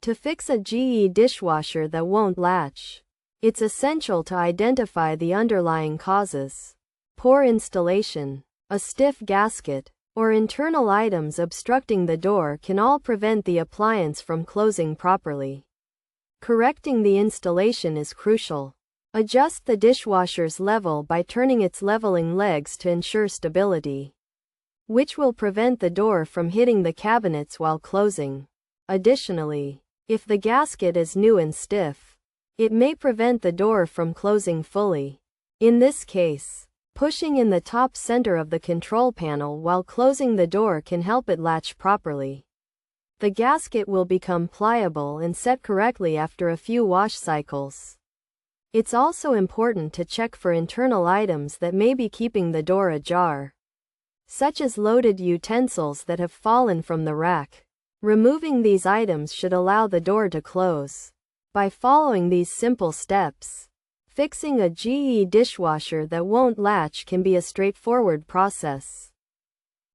To fix a GE dishwasher that won't latch, it's essential to identify the underlying causes. Poor installation, a stiff gasket, or internal items obstructing the door can all prevent the appliance from closing properly. Correcting the installation is crucial. Adjust the dishwasher's level by turning its leveling legs to ensure stability, which will prevent the door from hitting the cabinets while closing. Additionally, if the gasket is new and stiff, it may prevent the door from closing fully. In this case, pushing in the top center of the control panel while closing the door can help it latch properly. The gasket will become pliable and set correctly after a few wash cycles. It's also important to check for internal items that may be keeping the door ajar, such as loaded utensils that have fallen from the rack. Removing these items should allow the door to close. By following these simple steps, fixing a GE dishwasher that won't latch can be a straightforward process.